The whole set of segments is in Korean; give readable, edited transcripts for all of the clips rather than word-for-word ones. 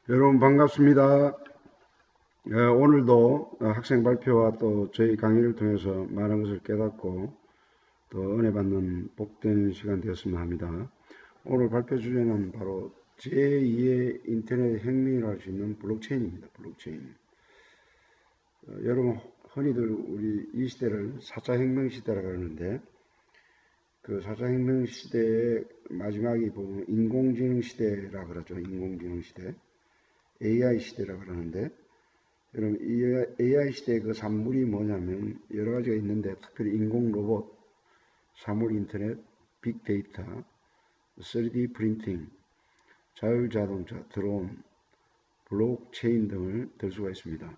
여러분 반갑습니다. 오늘도 학생 발표와 또 저희 강의를 통해서 많은 것을 깨닫고 또 은혜 받는 복된 시간 되었으면 합니다. 오늘 발표 주제는 바로 제2의 인터넷 혁명이라 할 수 있는 블록체인입니다. 블록체인. 여러분 흔히들 우리 이 시대를 4차 혁명 시대라고 하는데 그 4차 혁명 시대의 마지막이 보면 인공지능 시대라 그러죠. 인공지능 시대. AI 시대라고 그러는데 여러분 이 AI 시대의 그 산물이 뭐냐면 여러 가지가 있는데 특별히 인공 로봇, 사물 인터넷, 빅데이터, 3D 프린팅, 자율자동차, 드론, 블록체인 등을 들 수가 있습니다.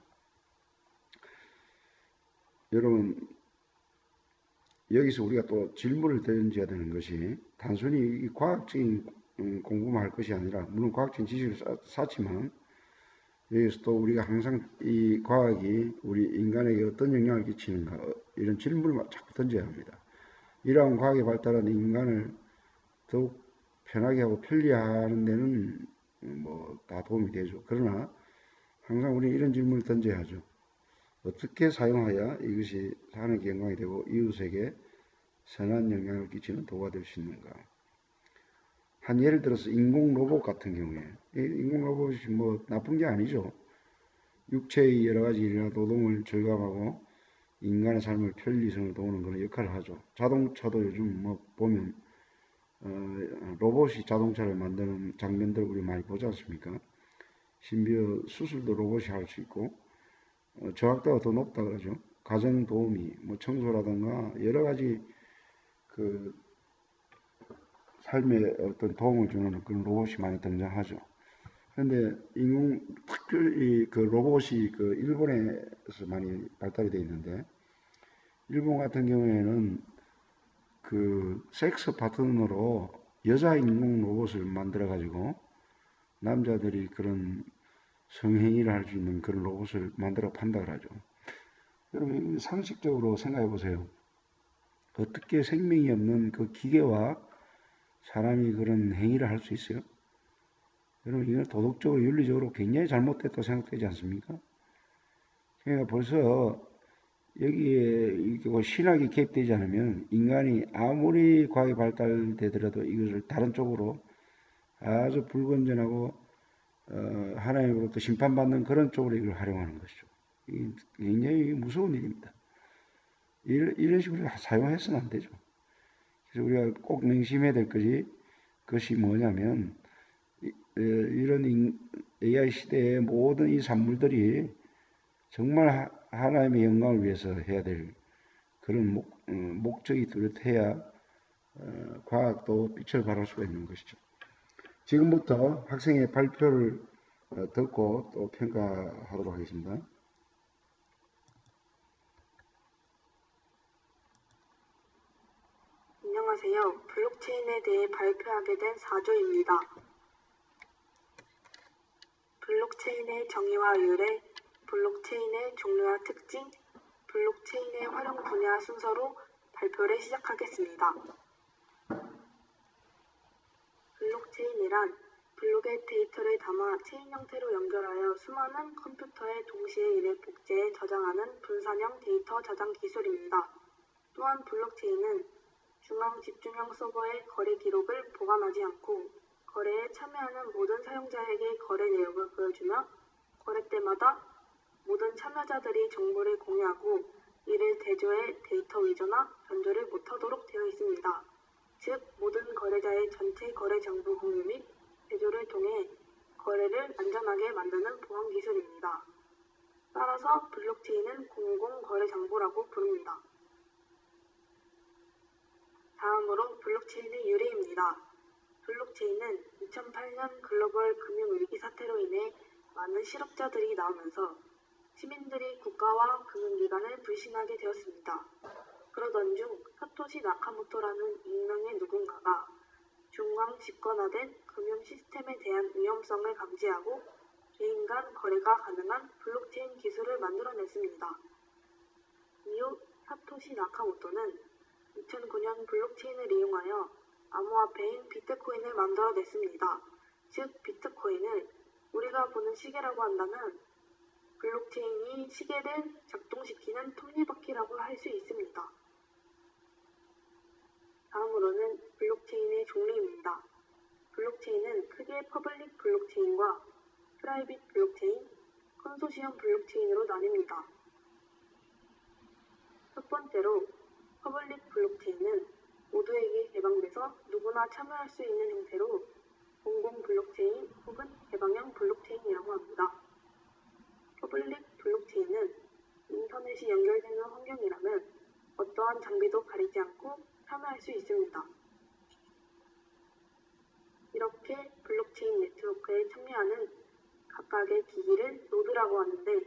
여러분 여기서 우리가 또 질문을 던져야 되는 것이 단순히 과학적인 공부만 할 것이 아니라 물론 과학적인 지식을 쌓지만 여기서 또 우리가 항상 이 과학이 우리 인간에게 어떤 영향을 끼치는가 이런 질문을 자꾸 던져야 합니다. 이러한 과학의 발달은 인간을 더욱 편하게 하고 편리하는 데는 뭐 다 도움이 되죠. 그러나 항상 우리는 이런 질문을 던져야 하죠. 어떻게 사용하여 이것이 사람에게 영광이 되고 이웃에게 선한 영향을 끼치는 도구가 될 수 있는가. 한 예를 들어서 인공 로봇 같은 경우에 인공 로봇이 뭐 나쁜 게 아니죠. 육체의 여러 가지 일이나 노동을 절감하고 인간의 삶을 편리성을 도우는 그런 역할을 하죠. 자동차도 요즘 뭐 보면 로봇이 자동차를 만드는 장면들 우리 많이 보지 않습니까? 심지어 수술도 로봇이 할 수 있고 정확도가 더 높다 그러죠. 가정 도우미, 뭐 청소라든가 여러 가지 그 삶에 어떤 도움을 주는 그런 로봇이 많이 등장하죠. 그런데 특별히 그 로봇이 그 일본에서 많이 발달이 되어 있는데 일본 같은 경우에는 그 섹스 파트너로 여자 인공 로봇을 만들어 가지고 남자들이 그런 성행위를 할 수 있는 그런 로봇을 만들어 판다 그러죠. 여러분 상식적으로 생각해 보세요. 어떻게 생명이 없는 그 기계와 사람이 그런 행위를 할 수 있어요? 여러분 이건 도덕적으로 윤리적으로 굉장히 잘못됐다고 생각되지 않습니까? 그러니까 벌써 여기에 신학이 개입되지 않으면 인간이 아무리 과학이 발달되더라도 이것을 다른 쪽으로 아주 불건전하고 하나님으로부터 심판받는 그런 쪽으로 이걸 활용하는 것이죠. 이게 굉장히 무서운 일입니다. 이런 식으로 사용해서는 안 되죠. 그래서 우리가 꼭 명심해야 될 것이 뭐냐면 이런 AI 시대의 모든 이 산물들이 정말 하나님의 영광을 위해서 해야 될 그런 목적이 뚜렷해야 과학도 빛을 발할 수가 있는 것이죠. 지금부터 학생의 발표를 듣고 또 평가하도록 하겠습니다. 안녕하세요. 블록체인에 대해 발표하게 된 4조입니다. 블록체인의 정의와 유래, 블록체인의 종류와 특징, 블록체인의 활용 분야 순서로 발표를 시작하겠습니다. 블록체인이란 블록의 데이터를 담아 체인 형태로 연결하여 수많은 컴퓨터에 동시에 이를 복제해 저장하는 분산형 데이터 저장 기술입니다. 또한 블록체인은 중앙 집중형 서버의 거래 기록을 보관하지 않고 거래에 참여하는 모든 사용자에게 거래 내역을 보여주며 거래 때마다 모든 참여자들이 정보를 공유하고 이를 대조해 데이터 위조나 변조를 못하도록 되어 있습니다. 즉, 모든 거래자의 전체 거래 정보 공유 및 대조를 통해 거래를 안전하게 만드는 보안 기술입니다. 따라서 블록체인은 공공거래정보라고 부릅니다. 다음으로 블록체인의 유래입니다. 블록체인은 2008년 글로벌 금융위기 사태로 인해 많은 실업자들이 나오면서 시민들이 국가와 금융기관을 불신하게 되었습니다. 그러던 중 사토시 나카모토라는 익명의 누군가가 중앙 집권화된 금융 시스템에 대한 위험성을 감지하고 개인 간 거래가 가능한 블록체인 기술을 만들어냈습니다. 이후 사토시 나카모토는 2009년 블록체인을 이용하여 암호화폐인 비트코인을 만들어냈습니다. 즉, 비트코인을 우리가 보는 시계라고 한다면 블록체인이 시계를 작동시키는 톱니바퀴라고 할 수 있습니다. 다음으로는 블록체인의 종류입니다. 블록체인은 크게 퍼블릭 블록체인과 프라이빗 블록체인, 컨소시엄 블록체인으로 나뉩니다. 첫 번째로 퍼블릭 블록체인은 모두에게 개방돼서 누구나 참여할 수 있는 형태로 공공 블록체인 혹은 개방형 블록체인이라고 합니다. 퍼블릭 블록체인은 인터넷이 연결되는 환경이라면 어떠한 장비도 가리지 않고 참여할 수 있습니다. 이렇게 블록체인 네트워크에 참여하는 각각의 기기를 노드라고 하는데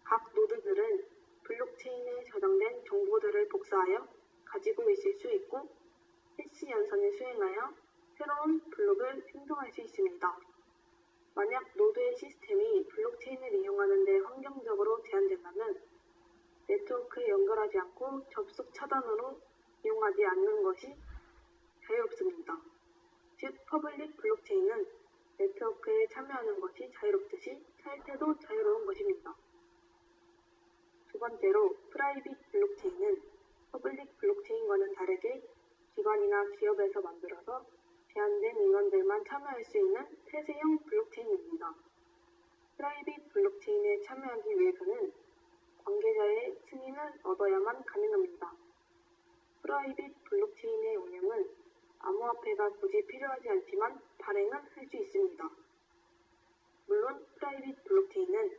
각 노드들은 블록체인에 저장된 정보들을 복사하여 가지고 있을 수 있고 해시 연산을 수행하여 새로운 블록을 생성할 수 있습니다. 만약 노드의 시스템이 블록체인을 이용하는 데 환경적으로 제한된다면 네트워크에 연결하지 않고 접속 차단으로 이용하지 않는 것이 자유롭습니다. 즉, 퍼블릭 블록체인은 네트워크에 참여하는 것이 자유롭듯이 탈퇴도 자유로운 것입니다. 두 번째로 프라이빗 블록체인은 퍼블릭 블록체인과는 다르게 기관이나 기업에서 만들어서 제한된 인원들만 참여할 수 있는 폐쇄형 블록체인입니다. 프라이빗 블록체인에 참여하기 위해서는 관계자의 승인을 얻어야만 가능합니다. 프라이빗 블록체인의 운영은 암호화폐가 굳이 필요하지 않지만 발행은 할 수 있습니다. 물론 프라이빗 블록체인은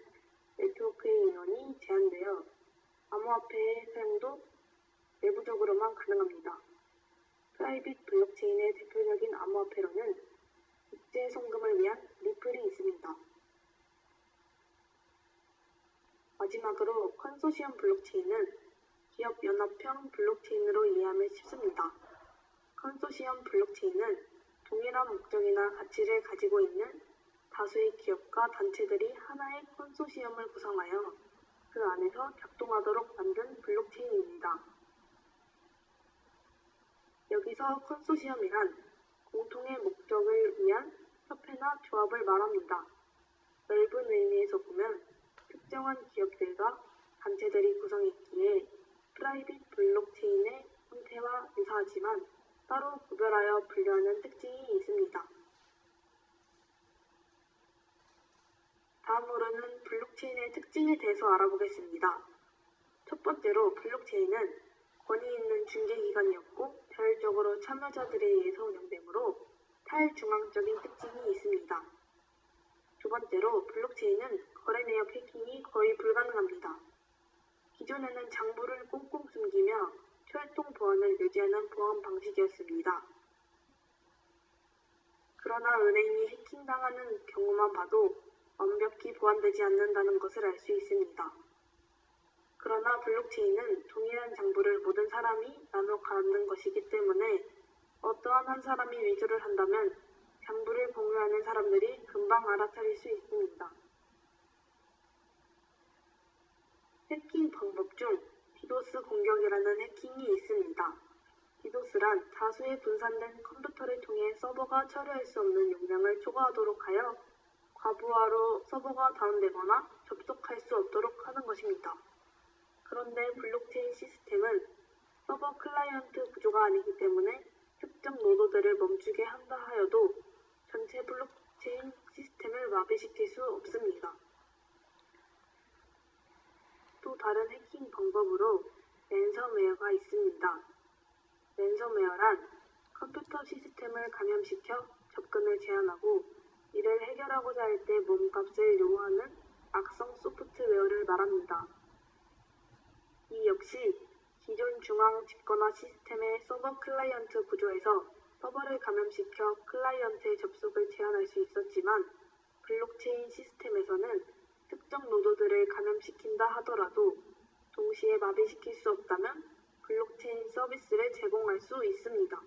네트워크의 인원이 제한되어 암호화폐의 사용도 내부적으로만 가능합니다. 프라이빗 블록체인의 대표적인 암호화폐로는 국제 송금을 위한 리플이 있습니다. 마지막으로 컨소시엄 블록체인은 기업 연합형 블록체인으로 이해하면 쉽습니다. 컨소시엄 블록체인은 동일한 목적이나 가치를 가지고 있는 다수의 기업과 단체들이 하나의 컨소시엄을 구성하여 그 안에서 작동하도록 만든 블록체인입니다. 여기서 컨소시엄이란 공통의 목적을 위한 협회나 조합을 말합니다. 넓은 의미에서 보면 특정한 기업들과 단체들이 구성했기에 프라이빗 블록체인의 형태와 유사하지만 따로 구별하여 분류하는 특징이 있습니다. 다음으로는 블록체인의 특징에 대해서 알아보겠습니다. 첫 번째로 블록체인은 권위 있는 중개기관이었고 자율적으로 참여자들에 의해서 운영되므로 탈중앙적인 특징이 있습니다. 두 번째로 블록체인은 거래 내역 해킹이 거의 불가능합니다. 기존에는 장부를 꽁꽁 숨기며 철통 보안을 유지하는 보안 방식이었습니다. 그러나 은행이 해킹당하는 경우만 봐도 완벽히 보안되지 않는다는 것을 알 수 있습니다. 그러나 블록체인은 동일한 장부를 모든 사람이 나눠 갖는 것이기 때문에 어떠한 한 사람이 위조를 한다면 장부를 공유하는 사람들이 금방 알아차릴 수 있습니다. 해킹 방법 중 디도스 공격이라는 해킹이 있습니다. 디도스란 다수의 분산된 컴퓨터를 통해 서버가 처리할 수 없는 용량을 초과하도록 하여 과부하로 서버가 다운되거나 접속할 수 없도록 하는 것입니다. 그런데 블록체인 시스템은 서버 클라이언트 구조가 아니기 때문에 특정 노드들을 멈추게 한다 하여도 전체 블록체인 시스템을 마비시킬 수 없습니다. 또 다른 해킹 방법으로 랜섬웨어가 있습니다. 랜섬웨어란 컴퓨터 시스템을 감염시켜 접근을 제한하고 이를 해결하고자 할 때 몸값을 요구하는 악성 소프트웨어를 말합니다. 이 역시 기존 중앙 집권화 시스템의 서버 클라이언트 구조에서 서버를 감염시켜 클라이언트의 접속을 제한할 수 있었지만 블록체인 시스템에서는 특정 노드들을 감염시킨다 하더라도 동시에 마비시킬 수 없다면 블록체인 서비스를 제공할 수 있습니다.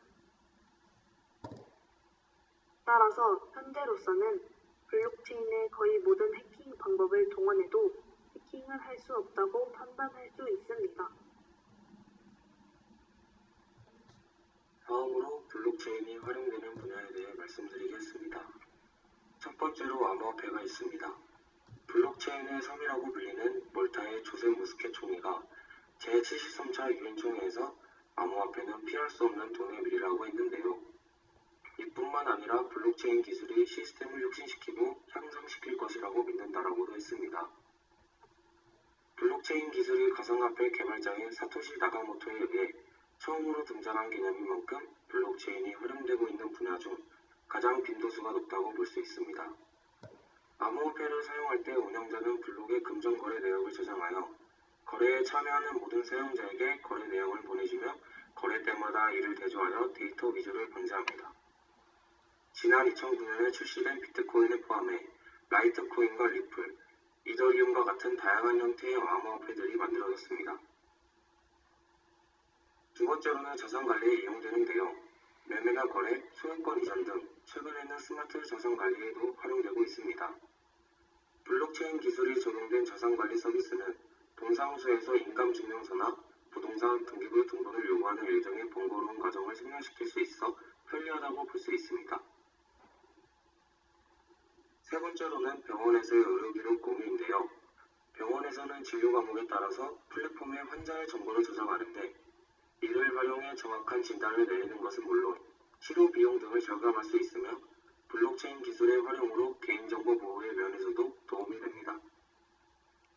따라서 현재로서는 블록체인의 거의 모든 해킹 방법을 동원해도 해킹을 할 수 없다고 판단할 수 있습니다. 다음으로 블록체인이 활용되는 분야에 대해 말씀드리겠습니다. 첫 번째로 암호화폐가 있습니다. 블록체인의 섬이라고 불리는 몰타의 조셉 무스켓 총리가 제73차 유엔 총회에서 암호화폐는 피할 수 없는 돈의 미래라고 했는데요. 이뿐만 아니라 블록체인 기술이 시스템을 혁신시키고 향상시킬 것이라고 믿는다라고도 했습니다. 블록체인 기술이 가상화폐 개발자인 사토시 나카모토에 의해 처음으로 등장한 개념인 만큼 블록체인이 활용되고 있는 분야 중 가장 빈도수가 높다고 볼 수 있습니다. 암호화폐를 사용할 때 운영자는 블록의 금전 거래 내역을 저장하여 거래에 참여하는 모든 사용자에게 거래 내역을 보내주며 거래 때마다 이를 대조하여 데이터 위조를 방지합니다. 지난 2009년에 출시된 비트코인을 포함해 라이트코인과 리플, 이더리움과 같은 다양한 형태의 암호화폐들이 만들어졌습니다. 두 번째로는 자산 관리에 이용되는데요. 매매나 거래, 소유권 이전 등 최근에는 스마트 자산 관리에도 활용되고 있습니다. 블록체인 기술이 적용된 자산 관리 서비스는 동사무소에서 인감증명서나 부동산 등기부 등본을 요구하는 일정의 번거로운 과정을 생략시킬 수 있어 편리하다고 볼 수 있습니다. 세 번째로는 병원에서의 의료기록 공유인데요. 병원에서는 진료 과목에 따라서 플랫폼에 환자의 정보를 저장하는데 이를 활용해 정확한 진단을 내리는 것은 물론 치료 비용 등을 절감할 수 있으며 블록체인 기술의 활용으로 개인정보 보호의 면에서도 도움이 됩니다.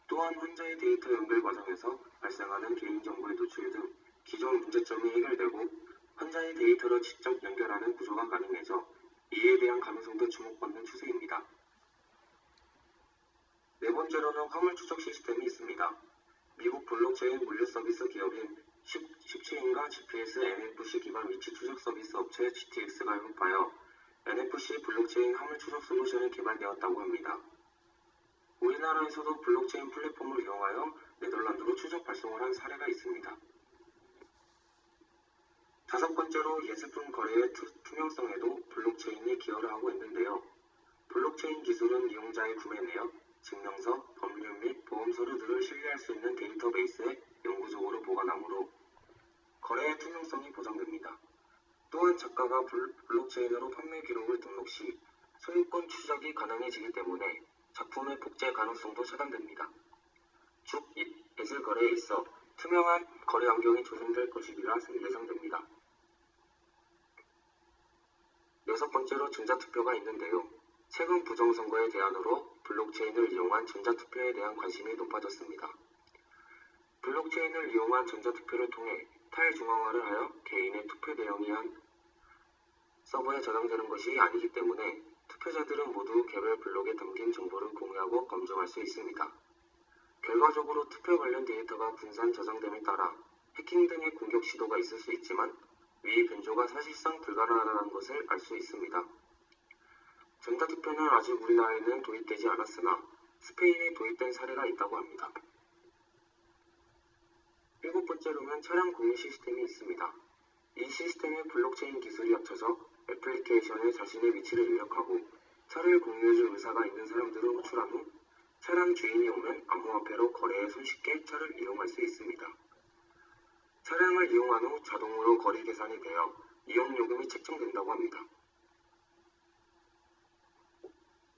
또한 환자의 데이터 연결 과정에서 발생하는 개인정보의 노출 등 기존 문제점이 해결되고 환자의 데이터를 직접 연결하는 구조가 가능해져 이에 대한 가능성도 주목받는 추세입니다. 네 번째로는 화물 추적 시스템이 있습니다. 미국 블록체인 물류 서비스 기업인 십체인과 GPS NFC 기반 위치 추적 서비스 업체 GTX가 협업하여 NFC 블록체인 화물 추적 솔루션이 개발되었다고 합니다. 우리나라에서도 블록체인 플랫폼을 이용하여 네덜란드로 추적 발송을 한 사례가 있습니다. 다섯 번째로 예술품 거래의 투명성에도 블록체인이 기여를 하고 있는데요. 블록체인 기술은 이용자의 구매 내역, 증명서, 법률 및 보험 서류들을 신뢰할 수 있는 데이터베이스에 영구적으로 보관하므로 거래의 투명성이 보장됩니다. 또한 작가가 블록체인으로 판매 기록을 등록 시 소유권 추적이 가능해지기 때문에 작품의 복제 가능성도 차단됩니다. 즉, 예술 거래에 있어 투명한 거래 환경이 조성될 것이라 예상됩니다. 여섯 번째로 전자투표가 있는데요. 최근 부정선거의 대안으로 블록체인을 이용한 전자투표에 대한 관심이 높아졌습니다. 블록체인을 이용한 전자투표를 통해 탈중앙화를 하여 개인의 투표 내용이 한 서버에 저장되는 것이 아니기 때문에 투표자들은 모두 개별 블록에 담긴 정보를 공유하고 검증할 수 있습니다. 결과적으로 투표 관련 데이터가 분산 저장됨에 따라 해킹 등의 공격 시도가 있을 수 있지만 위 변조가 사실상 불가능하다는 것을 알 수 있습니다. 전자투표는 아직 우리나라에는 도입되지 않았으나 스페인에 도입된 사례가 있다고 합니다. 일곱 번째로는 차량 공유 시스템이 있습니다. 이 시스템에 블록체인 기술이 합쳐져 애플리케이션에 자신의 위치를 입력하고 차를 공유해줄 의사가 있는 사람들을 호출한 후 차량 주인이 오면 암호화폐로 거래에 손쉽게 차를 이용할 수 있습니다. 차량을 이용한 후 자동으로 거리 계산이 되어 이용요금이 책정된다고 합니다.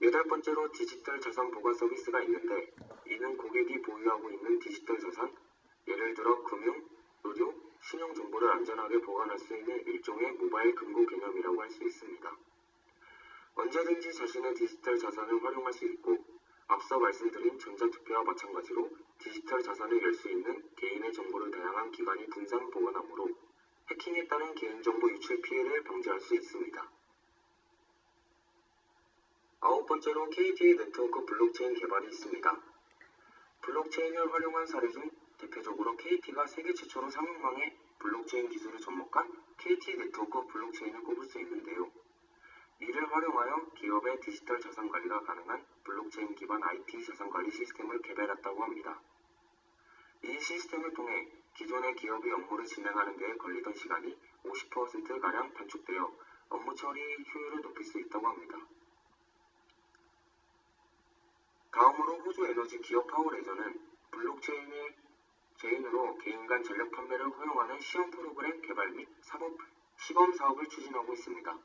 여덟 번째로 디지털 자산 보관 서비스가 있는데 이는 고객이 보유하고 있는 디지털 자산, 예를 들어 금융, 의료, 신용 정보를 안전하게 보관할 수 있는 일종의 모바일 금고 개념이라고 할 수 있습니다. 언제든지 자신의 디지털 자산을 활용할 수 있고 앞서 말씀드린 전자투표와 마찬가지로 디지털 자산을 열 수 있는 개인의 정보를 다양한 기관이 분산 보관하므로 해킹에 따른 개인정보 유출 피해를 방지할 수 있습니다. 아홉 번째로 KTA 네트워크 블록체인 개발이 있습니다. 블록체인을 활용한 사례 중 대표적으로 KT가 세계 최초로 상용망에 블록체인 기술을 접목한 KT 네트워크 블록체인을 꼽을 수 있는데요. 이를 활용하여 기업의 디지털 자산 관리가 가능한 블록체인 기반 IT 자산 관리 시스템을 개발했다고 합니다. 이 시스템을 통해 기존의 기업이 업무를 진행하는 데에 걸리던 시간이 50%가량 단축되어 업무 처리 효율을 높일 수 있다고 합니다. 다음으로 호주 에너지 기업 파워레저는 블록체인으로 개인 간 전력 판매를 허용하는 시험 프로그램 개발 및 시범 사업을 추진하고 있습니다.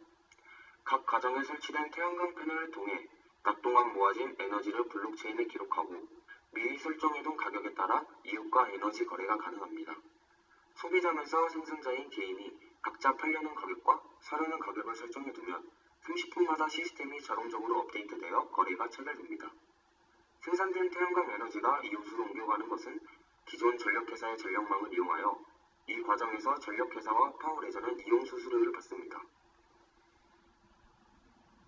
각 가정에 설치된 태양광 패널을 통해 낮 동안 모아진 에너지를 블록체인에 기록하고 미리 설정해둔 가격에 따라 이웃과 에너지 거래가 가능합니다. 소비자면서 생산자인 개인이 각자 팔려는 가격과 사려는 가격을 설정해두면 30분마다 시스템이 자동적으로 업데이트되어 거래가 체결됩니다. 생산된 태양광 에너지가 이웃으로 옮겨가는 것은 기존 전력회사의 전력망을 이용하여 이 과정에서 전력회사와 파워레저는 이용 수수료를 받습니다.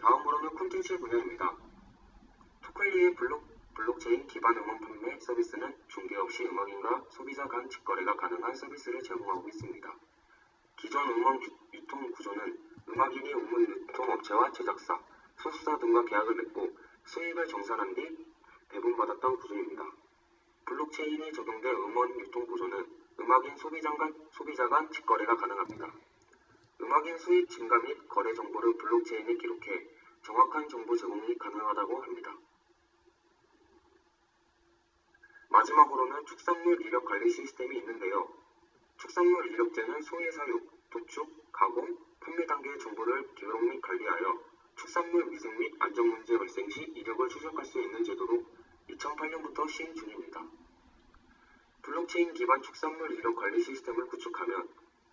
다음으로는 콘텐츠 분야입니다. 토클리의 블록체인 기반 음원 판매 서비스는 중개 없이 음악인과 소비자 간 직거래가 가능한 서비스를 제공하고 있습니다. 기존 음원 유통 구조는 음악인이 음원 유통업체와 제작사, 소수자 등과 계약을 맺고 수익을 정산한 뒤 배분받았던 구조입니다. 블록체인이 적용된 음원 유통 구조는 음악인 소비자 간 직거래가 가능합니다. 음악인 수익 증가 및 거래 정보를 블록체인에 기록해 정확한 정보 제공이 가능하다고 합니다. 마지막으로는 축산물 이력 관리 시스템이 있는데요. 축산물 이력제는 소의 사육, 도축, 가공, 판매 단계의 정보를 기록 및 관리하여 축산물 위생 및 안전 문제 발생 시 이력을 추적할 수 있는 제도로 2008년부터 시행 중입니다. 블록체인 기반 축산물 이력 관리 시스템을 구축하면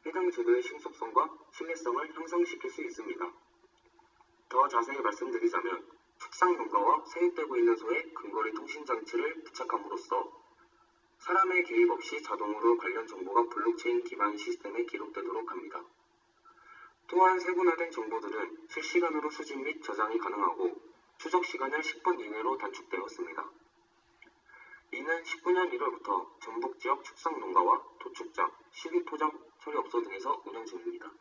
해당 제도의 신속성과 신뢰성을 향상시킬 수 있습니다. 더 자세히 말씀드리자면 축산 농가와 사육되고 있는 소의 근거리 통신 장치를 부착함으로써 사람의 개입 없이 자동으로 관련 정보가 블록체인 기반 시스템에 기록되도록 합니다. 또한 세분화된 정보들은 실시간으로 수집 및 저장이 가능하고 추적 시간은 10분 이내로 단축되었습니다. 이는 19년 1월부터 전북 지역 축산 농가와 도축장, 식유포장 처리업소 등에서 운영 중입니다.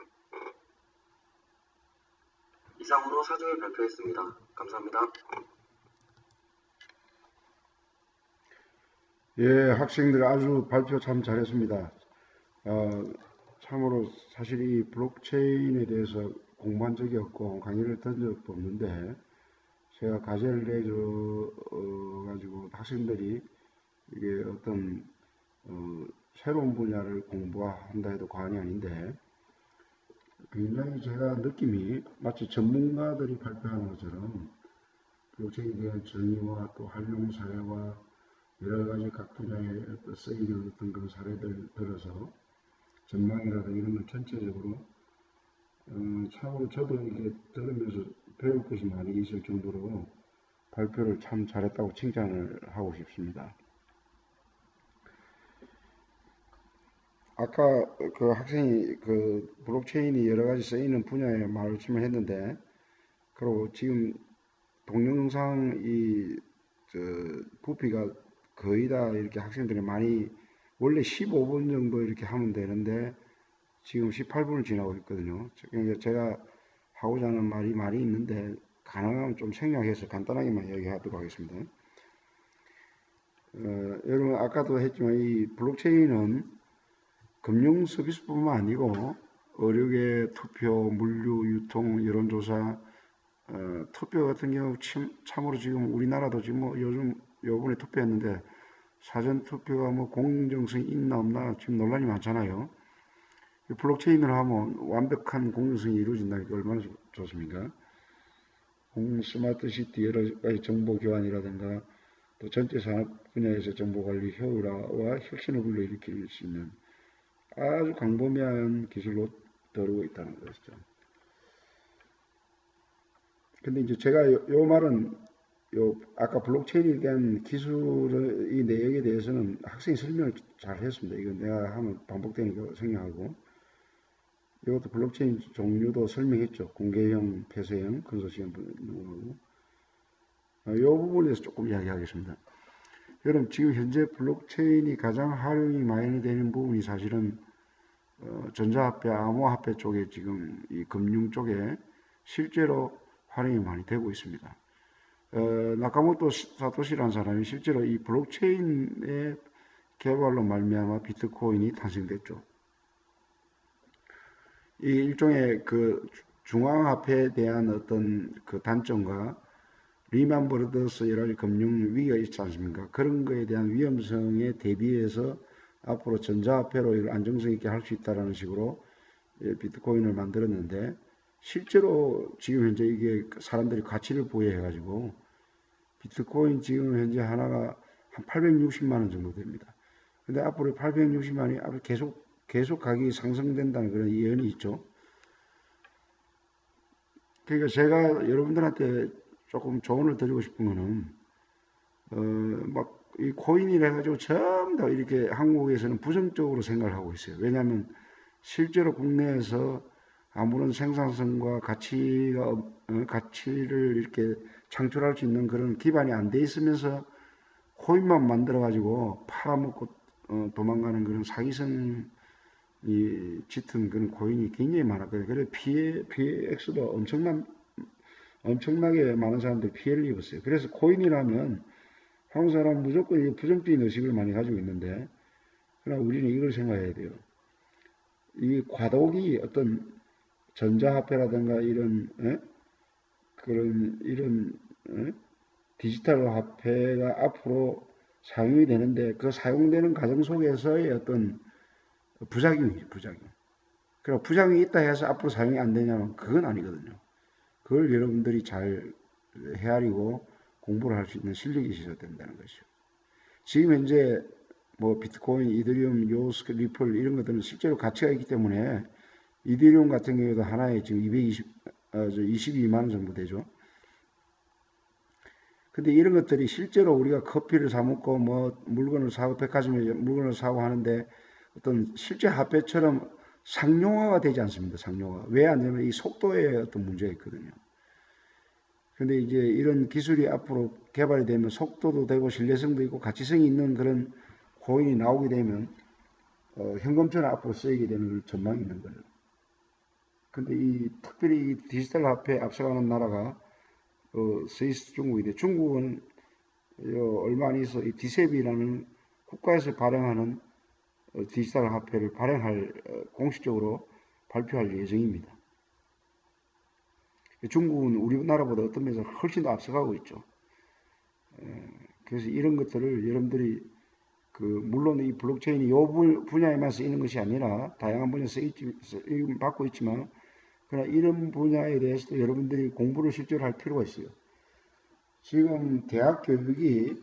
이상으로 사조를 발표했습니다. 감사합니다. 예, 학생들 아주 발표 참 잘했습니다. 참으로 사실 이 블록체인에 대해서 공부한 적이 없고 강의를 든 적도 없는데 제가 과제를 내줘 가지고 학생들이 이게 어떤 새로운 분야를 공부한다 해도 과언이 아닌데 굉장히 제가 느낌이 마치 전문가들이 발표하는 것처럼 블록체인에 대한 정의와 또 활용 사례와 여러 가지 각 분야에 쓰이는 어떤 그런 사례들 들어서 전망이라든가 이런 걸 전체적으로 참으로 저도 이게 들으면서 배울 것이 많이 있을 정도로 발표를 참 잘했다고 칭찬을 하고 싶습니다. 아까 그 학생이 그 블록체인이 여러 가지 쓰이는 분야에 말씀을 했는데, 그리고 지금 동영상 부피가 거의 다 이렇게 학생들이 많이 원래 15분 정도 이렇게 하면 되는데 지금 18분을 지나고 있거든요. 그러니까 제가 하고자 하는 말이 있는데 가능하면 좀 생략해서 간단하게만 얘기하도록 하겠습니다. 여러분 아까도 했지만 이 블록체인은 금융 서비스뿐만 아니고 의료계, 투표, 물류, 유통, 여론조사, 투표 같은 경우 참으로 지금 우리나라도 지금 뭐 요번에 투표했는데 사전 투표가 뭐 공정성이 있나 없나 지금 논란이 많잖아요. 블록체인을 하면 완벽한 공정성이 이루어진다니까 얼마나 좋습니까? 스마트 시티 여러 가지 정보 교환이라든가 또 전체 산업 분야에서 정보 관리 효율화와 혁신을 불러일으킬 수 있는 아주 광범위한 기술로 다루고 있다는 것이죠. 근데 이제 제가 요 말은 아까 블록체인에 대한 기술의 이 내용에 대해서는 학생이 설명을 잘 했습니다. 이건 내가 하면 반복되니까 생략하고, 이것도 블록체인 종류도 설명했죠. 공개형, 폐쇄형, 컨소시엄 등하고. 이 부분에 대해서 조금 이야기하겠습니다. 여러분 지금 현재 블록체인이 가장 활용이 많이 되는 부분이 사실은 전자화폐, 암호화폐 쪽에 지금 이 금융 쪽에 실제로 활용이 많이 되고 있습니다. 나카모토 사토시라는 사람이 실제로 이 블록체인의 개발로 말미암아 비트코인이 탄생됐죠. 이 일종의 그 중앙화폐에 대한 어떤 그 단점과 리만 브러더스 여러 가지 금융 위기가 있지 않습니까? 그런 거에 대한 위험성에 대비해서 앞으로 전자화폐로 이걸 안정성 있게 할 수 있다는 식으로 비트코인을 만들었는데, 실제로 지금 현재 이게 사람들이 가치를 부여해가지고 비트코인 지금 현재 하나가 한 860만 원 정도 됩니다. 근데 앞으로 860만이 앞으로 계속 가격이 상승된다는 그런 예언이 있죠. 그러니까 제가 여러분들한테 조금 조언을 드리고 싶은 거는, 막 이 코인이라 해가지고 전부 다 이렇게 한국에서는 부정적으로 생각을 하고 있어요. 왜냐하면 실제로 국내에서 아무런 생산성과 가치를 이렇게 창출할 수 있는 그런 기반이 안 돼 있으면서 코인만 만들어가지고 팔아먹고 도망가는 그런 사기성이 짙은 그런 코인이 굉장히 많았거든요. 그래서 피해 액수도 엄청나게 많은 사람들이 피해를 입었어요. 그래서 코인이라면 한국 사람은 무조건 이 부정적인 의식을 많이 가지고 있는데, 그러나 우리는 이걸 생각해야 돼요. 이 과도기 어떤 전자화폐라든가 이런 디지털 화폐가 앞으로 사용이 되는데 그 사용되는 과정 속에서의 어떤 부작용이죠, 부작용. 그리고 부작용이 있다 해서 앞으로 사용이 안 되냐면 그건 아니거든요. 그걸 여러분들이 잘 헤아리고 공부를 할 수 있는 실력이 있어야 된다는 것이죠. 지금 현재 뭐 비트코인, 이더리움, 요스크, 리플 이런 것들은 실제로 가치가 있기 때문에 이더리움 같은 경우에도 하나에 지금 22만 원 정도 되죠. 근데 이런 것들이 실제로 우리가 커피를 사 먹고 뭐 물건을 사고 백화점에 물건을 사고 하는데 어떤 실제 화폐처럼 상용화가 되지 않습니다. 상용화. 왜 안 되냐면 이 속도에 어떤 문제가 있거든요. 근데 이제 이런 기술이 앞으로 개발이 되면 속도도 되고 신뢰성도 있고 가치성이 있는 그런 코인이 나오게 되면 현금처럼 앞으로 쓰이게 되는 전망이 있는 거예요. 근데 특별히 이 디지털 화폐에 앞서가는 나라가 스위스, 중국인데 중국은 얼마 안 있어 이 디셉이라는 국가에서 발행하는 디지털 화폐를 발행할 공식적으로 발표할 예정입니다. 중국은 우리나라보다 어떤 면에서 훨씬 더 앞서가고 있죠. 그래서 이런 것들을 여러분들이 물론 이 블록체인이 이 분야에만 쓰이는 것이 아니라 다양한 분야에서 받고 있지만 그러나 이런 분야에 대해서도 여러분들이 공부를 실제로 할 필요가 있어요. 지금 대학 교육이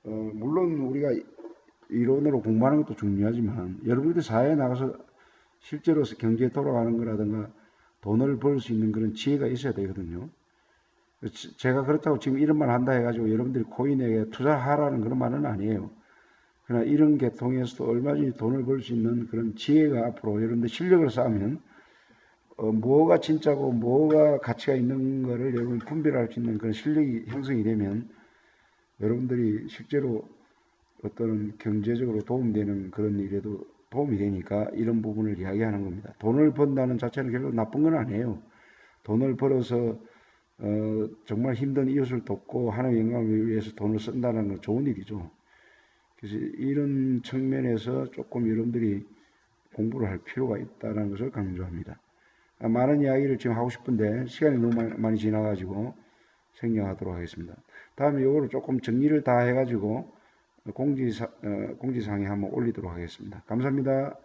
물론 우리가 이론으로 공부하는 것도 중요하지만 여러분들 사회에 나가서 실제로 경제에 돌아가는 거라든가 돈을 벌 수 있는 그런 지혜가 있어야 되거든요. 제가 그렇다고 지금 이런 말 한다 해가지고 여러분들이 코인에 투자하라는 그런 말은 아니에요. 그러나 이런 계통에서도 얼마든지 돈을 벌 수 있는 그런 지혜가 앞으로 여러분들 실력을 쌓으면 뭐가 진짜고 뭐가 가치가 있는 거를 여러분 분별할 수 있는 그런 실력이 형성이 되면 여러분들이 실제로 어떤 경제적으로 도움되는 그런 일에도 도움이 되니까 이런 부분을 이야기하는 겁니다. 돈을 번다는 자체는 결국 나쁜 건 아니에요. 돈을 벌어서 정말 힘든 이웃을 돕고 하나님의 영광을 위해서 돈을 쓴다는 건 좋은 일이죠. 그래서 이런 측면에서 조금 여러분들이 공부를 할 필요가 있다는 것을 강조합니다. 많은 이야기를 지금 하고 싶은데 시간이 너무 많이 지나가지고 생략하도록 하겠습니다. 다음에 이거를 조금 정리를 다 해가지고 공지사항에 한번 올리도록 하겠습니다. 감사합니다.